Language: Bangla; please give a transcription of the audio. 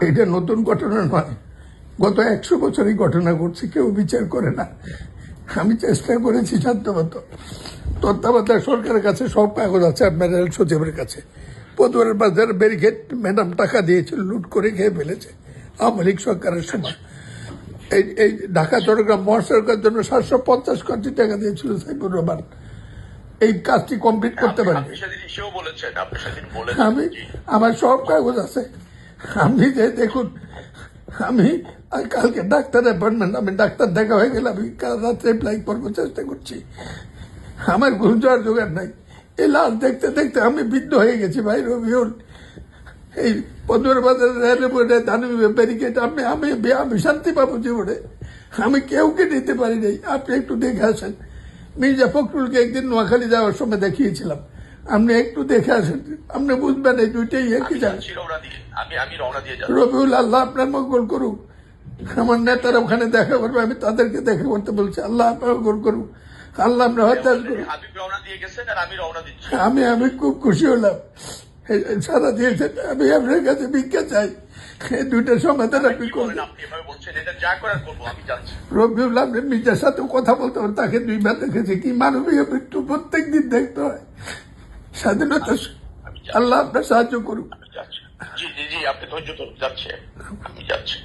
এটা নতুন ঘটনা নয়, গত 100 বছরই ঘটনা ঘটছে, কেউ বিচার করে না। আমি চেষ্টা করেছি সাধ্যমতো। তত্ত্বাবধায়ক সরকারের কাছে সব কাগজ আছে, আপনার রেল সচিবের কাছে। পদুয়ারের বাজার ব্যারিকেড ম্যাডাম টাকা দিয়েছিল, লুট করে খেয়ে ফেলেছে আওয়ামী লীগ সরকারের সময়। এই ঢাকা চট্টগ্রাম মহাসড়কের জন্য 750 কোটি টাকা দিয়েছিল সাইফুর রহমান। এই কাজটি কমপ্লিট করতে পারি। আমি আমার সব কাগজ আছে। আপনি যে দেখুন, আমি কালকে ডাক্তার অ্যাপয়েন্টমেন্ট, আমি ডাক্তার দেখা হয়ে গেলে আমি কাল রাত্রে অ্যাপ্লাই করবো, চেষ্টা করছি। আমার ঘুম যাওয়ার জোগাড় নাই। এই লাশ দেখতে দেখতে আমি বৃদ্ধ হয়ে গেছি ভাই রবিউল। এই পদুয়ার বাজারের দানবীয় ব্যারিকেড আমি আমি আমি শান্তি পাবো জীবনে। আমি কেউকে নিতে পারি নাই। আপনি একটু দেখে আসেন। মির্জা ফখরুলকে একদিন নোয়াখালী যাওয়ার সময় দেখিয়েছিলাম, আপনি একটু দেখে আসেন, আপনি বুঝবেন এই দুইটাই একই জায়গা। রবিউল, আল্লাহ আপনার মঙ্গল করুক। আমার নেতারা ওখানে দেখা করবে, আমি তাদেরকে দেখা করতে বলছি। আল্লাহ আপনার মঙ্গল করুক, আল্লাহ আমরা হত্যা করুক। আমি আমি খুব খুশি হলাম, সারা দিয়েছেন। আমি আপনার কাছে ভিক্ষা চাই, এই দুইটার সমাধান আপনি করবেন। রবিউল, আপনি মির্জার সাথে কথা বলতে পারেন, তাকে 2 বার দেখেছি। কি মানবীয় মৃত্যু প্রত্যেক দিন দেখতে হয়। স্বাধীনতা, আল্লাহ আপনার সাহায্য করুক। জি জি জি, আপনি ধৈর্য ধরুন, যাচ্ছে, আমি যাচ্ছি।